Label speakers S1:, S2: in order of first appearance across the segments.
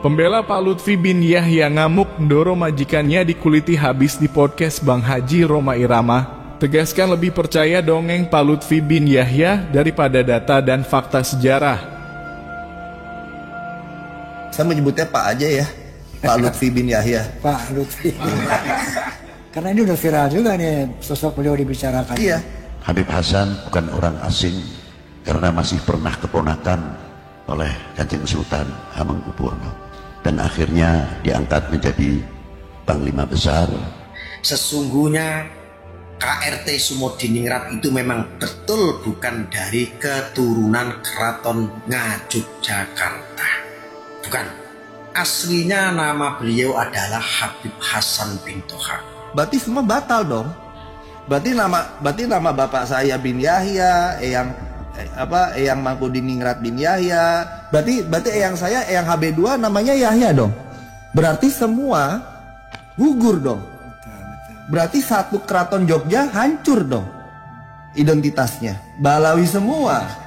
S1: Pembela Pak Lutfi bin Yahya ngamuk mendoro majikannya dikuliti habis di podcast Bang Haji Roma Irama. Tegaskan lebih percaya dongeng Pak Lutfi bin Yahya daripada data dan fakta sejarah.
S2: Saya menyebutnya Pak aja ya, Pak Lutfi bin Yahya.
S3: Pak Lutfi. Karena ini udah viral juga nih sosok beliau dibicarakan.
S2: Iya.
S4: Habib Hasan bukan orang asing karena masih pernah keponakan oleh Kanjeng Sultan Hamengkubuwono dan akhirnya diangkat menjadi Panglima Besar.
S5: Sesungguhnya KRT Sumodiningrat itu memang betul bukan dari keturunan Keraton Ngayogyakarta. Bukan. Aslinya nama beliau adalah Habib Hasan bin Toha.
S2: Berarti semua batal dong. Berarti nama bapak saya bin Yahya, Eyang Mangkudiningrat bin Yahya. Berarti eyang saya, eyang HB2 namanya Yahya dong. Berarti semua gugur dong. Berarti satu keraton Jogja hancur dong identitasnya. Balawi semua.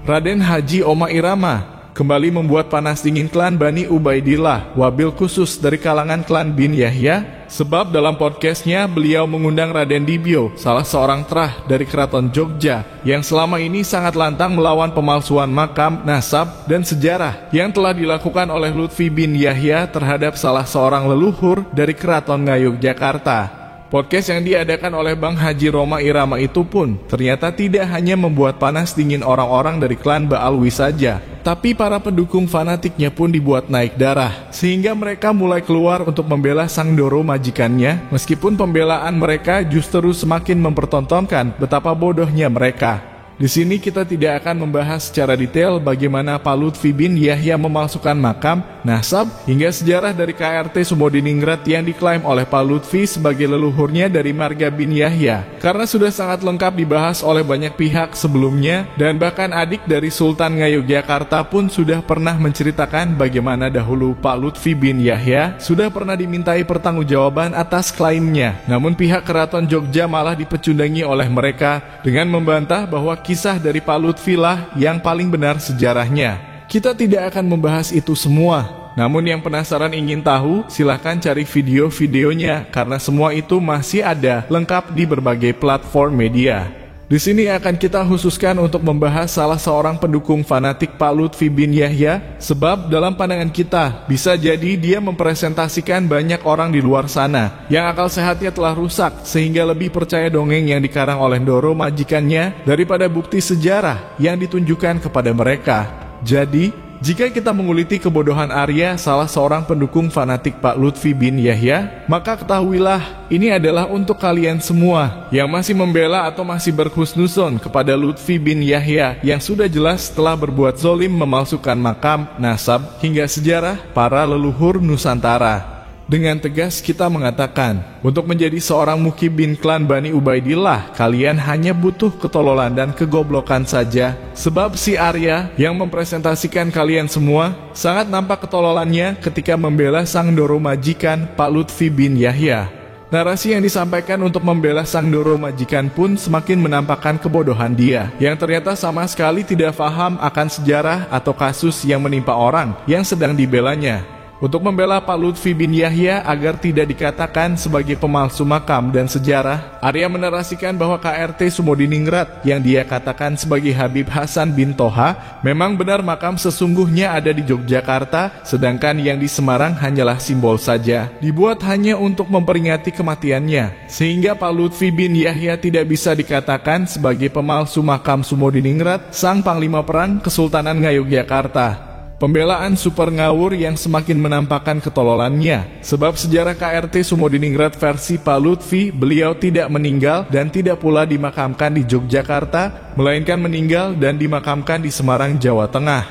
S1: Raden Haji Roma Irama kembali membuat panas dingin klan Bani Ubaidillah, wabil khusus dari kalangan klan bin Yahya, sebab dalam podcastnya beliau mengundang Raden Dibyo, salah seorang terah dari Keraton Jogja, yang selama ini sangat lantang melawan pemalsuan makam, nasab, dan sejarah yang telah dilakukan oleh Lutfi bin Yahya terhadap salah seorang leluhur dari Keraton Ngayogyakarta. Podcast yang diadakan oleh Bang Haji Roma Irama itu pun ternyata tidak hanya membuat panas dingin orang-orang dari klan Ba'alwi saja, tapi para pendukung fanatiknya pun dibuat naik darah, sehingga mereka mulai keluar untuk membela sang Doro majikannya, meskipun pembelaan mereka justru semakin mempertontonkan betapa bodohnya mereka. Di sini kita tidak akan membahas secara detail bagaimana Pak Lutfi bin Yahya memalsukan makam, nasab, hingga sejarah dari KRT Sumodiningrat yang diklaim oleh Pak Lutfi sebagai leluhurnya dari marga bin Yahya, karena sudah sangat lengkap dibahas oleh banyak pihak sebelumnya, dan bahkan adik dari Sultan Ngayogyakarta pun sudah pernah menceritakan bagaimana dahulu Pak Lutfi bin Yahya sudah pernah dimintai pertanggungjawaban atas klaimnya, namun pihak Keraton Jogja malah dipecundangi oleh mereka dengan membantah bahwa kisah dari Pak Lutfi lah yang paling benar sejarahnya. Kita tidak akan membahas itu semua, namun yang penasaran ingin tahu, silahkan cari video-videonya, karena semua itu masih ada lengkap di berbagai platform media. Di sini akan kita khususkan untuk membahas salah seorang pendukung fanatik Pak Lutfi bin Yahya, sebab dalam pandangan kita bisa jadi dia mempresentasikan banyak orang di luar sana yang akal sehatnya telah rusak sehingga lebih percaya dongeng yang dikarang oleh Doro majikannya daripada bukti sejarah yang ditunjukkan kepada mereka. Jadi, jika kita menguliti kebodohan Arya, salah seorang pendukung fanatik Pak Lutfi bin Yahya, maka ketahuilah ini adalah untuk kalian semua yang masih membela atau masih berhusnuzon kepada Lutfi bin Yahya yang sudah jelas telah berbuat zolim memalsukan makam, nasab, hingga sejarah para leluhur Nusantara. Dengan tegas kita mengatakan, untuk menjadi seorang mukibin klan Bani Ubaidillah, kalian hanya butuh ketololan dan kegoblokan saja. Sebab si Arya yang mempresentasikan kalian semua, sangat nampak ketololannya ketika membela sang Doro majikan Pak Lutfi bin Yahya. Narasi yang disampaikan untuk membela sang Doro majikan pun semakin menampakkan kebodohan dia, yang ternyata sama sekali tidak paham akan sejarah atau kasus yang menimpa orang yang sedang dibelanya. Untuk membela Pak Lutfi bin Yahya agar tidak dikatakan sebagai pemalsu makam dan sejarah, Arya menarasikan bahwa KRT Sumodiningrat yang dia katakan sebagai Habib Hasan bin Toha memang benar makam sesungguhnya ada di Yogyakarta, sedangkan yang di Semarang hanyalah simbol saja, dibuat hanya untuk memperingati kematiannya, sehingga Pak Lutfi bin Yahya tidak bisa dikatakan sebagai pemalsu makam Sumodiningrat, sang Panglima Perang Kesultanan Ngayogyakarta. Pembelaan super ngawur yang semakin menampakkan ketololannya, sebab sejarah KRT Sumodiningrat versi Pak Lutfi, beliau tidak meninggal dan tidak pula dimakamkan di Yogyakarta, melainkan meninggal dan dimakamkan di Semarang, Jawa Tengah.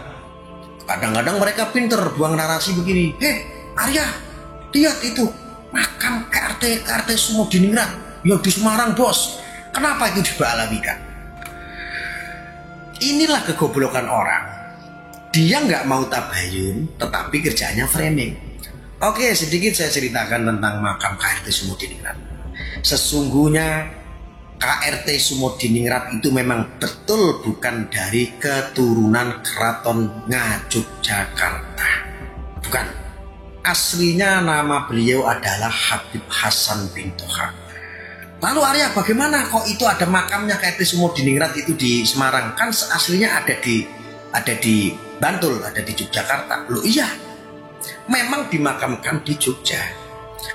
S5: Kadang-kadang mereka pinter buang narasi begini, Arya, lihat itu makam KRT Sumodiningrat yang di Semarang, bos. Kenapa itu dibaalawikan? Inilah kegoblokan orang. Dia nggak mau tabayun, tetapi kerjanya framing. Oke, sedikit saya ceritakan tentang makam KRT Sumodiningrat. Sesungguhnya KRT Sumodiningrat itu memang betul bukan dari keturunan Keraton Ngayogyakarta. Bukan. Aslinya nama beliau adalah Habib Hasan bin Toha. Lalu Arya, bagaimana kok itu ada makamnya KRT Sumodiningrat itu di Semarang? Kan aslinya ada di Bantul, ada di Yogyakarta. Loh iya, memang dimakamkan di Jogja.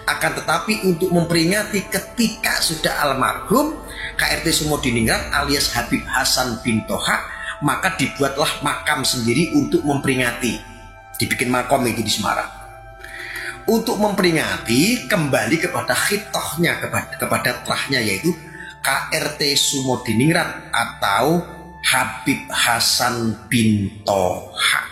S5: Akan tetapi untuk memperingati ketika sudah almarhum KRT Sumodiningrat alias Habib Hasan bin Toha, maka dibuatlah makam sendiri untuk memperingati. Dibikin makam itu di Semarang. Untuk memperingati kembali kepada khitohnya, kepada terahnya, yaitu KRT Sumodiningrat atau Habib Hasan bin Toha.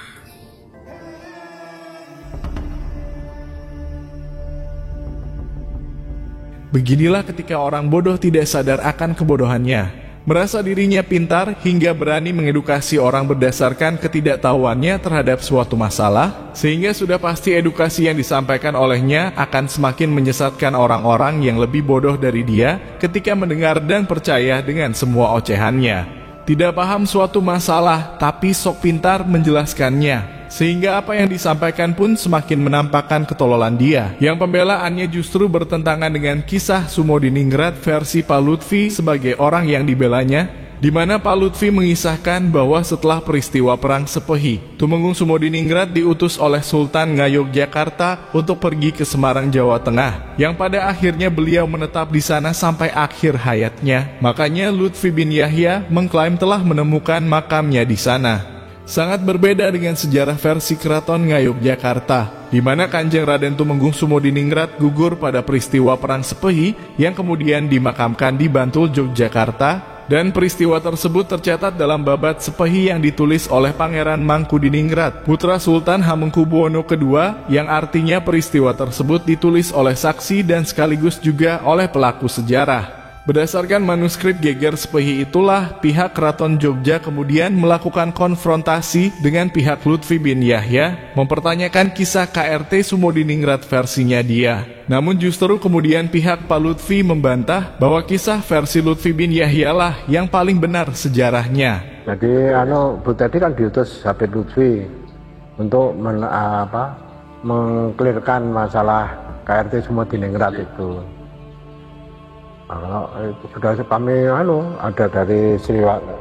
S1: Beginilah ketika orang bodoh tidak sadar akan kebodohannya, merasa dirinya pintar hingga berani mengedukasi orang berdasarkan ketidaktahuannya terhadap suatu masalah, sehingga sudah pasti edukasi yang disampaikan olehnya akan semakin menyesatkan orang-orang yang lebih bodoh dari dia ketika mendengar dan percaya dengan semua ocehannya. Tidak paham suatu masalah, tapi sok pintar menjelaskannya, sehingga apa yang disampaikan pun semakin menampakkan ketololan dia, yang pembelaannya justru bertentangan dengan kisah Sumodiningrat versi Pak Lutfi sebagai orang yang dibelanya, di mana Pak Lutfi mengisahkan bahwa setelah peristiwa Perang Sepehi, Tumenggung Sumodiningrat diutus oleh Sultan Ngayogyakarta untuk pergi ke Semarang, Jawa Tengah, yang pada akhirnya beliau menetap di sana sampai akhir hayatnya. Makanya Lutfi bin Yahya mengklaim telah menemukan makamnya di sana. Sangat berbeda dengan sejarah versi Keraton Ngayogyakarta, di mana Kanjeng Raden Tumenggung Sumodiningrat gugur pada peristiwa Perang Sepehi yang kemudian dimakamkan di Bantul, Yogyakarta, dan peristiwa tersebut tercatat dalam Babat Sepehi yang ditulis oleh Pangeran Mangkudiningrat, putra Sultan Hamengkubuwono II, yang artinya peristiwa tersebut ditulis oleh saksi dan sekaligus juga oleh pelaku sejarah. Berdasarkan manuskrip geger Sepehi itulah pihak Keraton Jogja kemudian melakukan konfrontasi dengan pihak Lutfi bin Yahya, mempertanyakan kisah KRT Sumodiningrat versinya dia. Namun justru kemudian pihak Pak Lutfi membantah bahwa kisah versi Lutfi bin Yahya lah yang paling benar sejarahnya.
S6: Jadi Bu Teti kan diutus Habib Lutfi untuk mengklirkan masalah KRT Sumodiningrat itu. Kalau itu sudah kami ada dari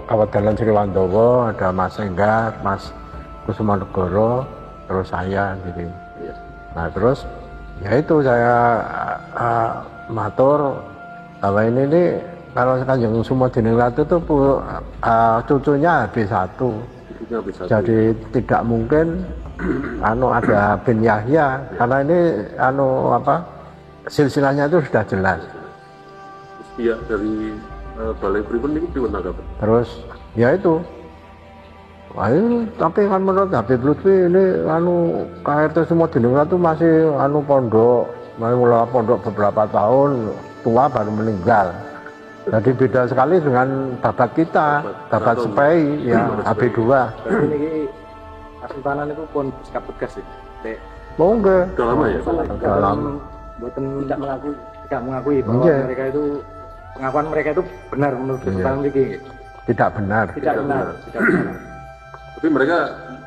S6: Kawedanan Sriwandowo, ada Mas Enggar, Mas Kusumanegoro, terus saya gitu. Nah terus ya itu saya matur bahwa ini kalau Kanjeng Sumodiningrat itu cucunya B1. Jadi tidak mungkin ada bin Yahya karena ini silsilahnya itu sudah jelas.
S7: Iya, dari Balai Priben itu diwenangkan.
S6: Terus ya itu. Tapi kan menurut Habib Lutfi ini KRT Sumodiningrat itu masih pondok, mulai pondok beberapa tahun, tua baru meninggal. Jadi beda sekali dengan babat kita, babat Sepehi ya AB2.
S8: Ini Kesultanan itu pun sikap tegas ya.
S6: Mau enggak?
S7: Sudah lama ya?
S6: Dalam
S8: tidak mengakui bahwa mereka itu pengakuan mereka itu benar menurut Kesultanan ini.
S6: Tidak benar.
S7: Tapi mereka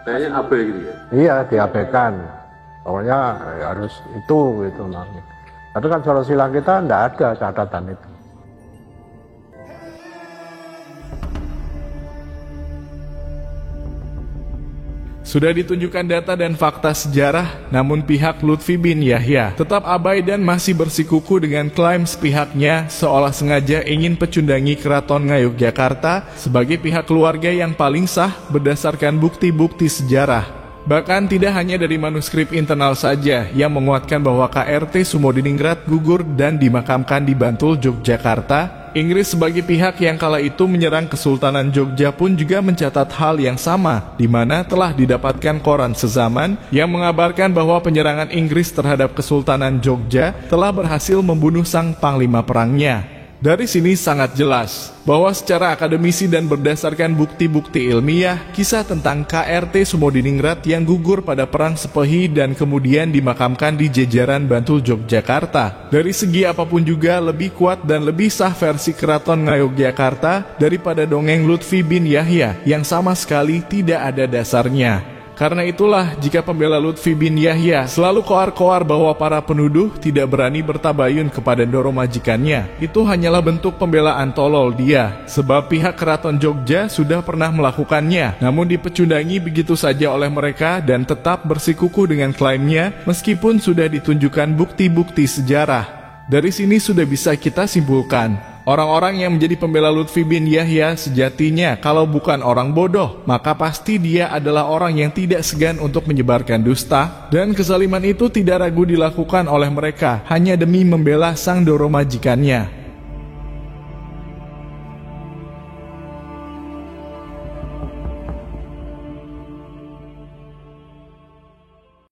S7: kayaknya AB gitu ya?
S6: Iya, diabaikan. Pokoknya ya harus itu gitu. Tapi kan solusilah kita tidak ada catatan itu.
S1: Sudah ditunjukkan data dan fakta sejarah, namun pihak Lutfi bin Yahya tetap abai dan masih bersikuku dengan klaim sepihaknya seolah sengaja ingin pecundangi Keraton Ngayogyakarta sebagai pihak keluarga yang paling sah berdasarkan bukti-bukti sejarah. Bahkan tidak hanya dari manuskrip internal saja yang menguatkan bahwa KRT Sumodiningrat gugur dan dimakamkan di Bantul, Yogyakarta, Inggris sebagai pihak yang kala itu menyerang Kesultanan Jogja pun juga mencatat hal yang sama, di mana telah didapatkan koran sezaman yang mengabarkan bahwa penyerangan Inggris terhadap Kesultanan Jogja telah berhasil membunuh sang panglima perangnya. Dari sini sangat jelas bahwa secara akademisi dan berdasarkan bukti-bukti ilmiah, kisah tentang KRT Sumodiningrat yang gugur pada Perang Sepehi dan kemudian dimakamkan di Jejaran Bantul Yogyakarta, dari segi apapun juga lebih kuat dan lebih sah versi Keraton Ngayogyakarta daripada dongeng Lutfi bin Yahya yang sama sekali tidak ada dasarnya. Karena itulah, jika pembela Lutfi bin Yahya selalu koar-koar bahwa para penuduh tidak berani bertabayun kepada Ndoro majikannya, itu hanyalah bentuk pembelaan tolol dia, sebab pihak Keraton Jogja sudah pernah melakukannya, namun dipecundangi begitu saja oleh mereka dan tetap bersikukuh dengan klaimnya meskipun sudah ditunjukkan bukti-bukti sejarah. Dari sini sudah bisa kita simpulkan, orang-orang yang menjadi pembela Lutfi bin Yahya sejatinya kalau bukan orang bodoh, maka pasti dia adalah orang yang tidak segan untuk menyebarkan dusta, dan kezaliman itu tidak ragu dilakukan oleh mereka hanya demi membela sang Ndoro majikannya.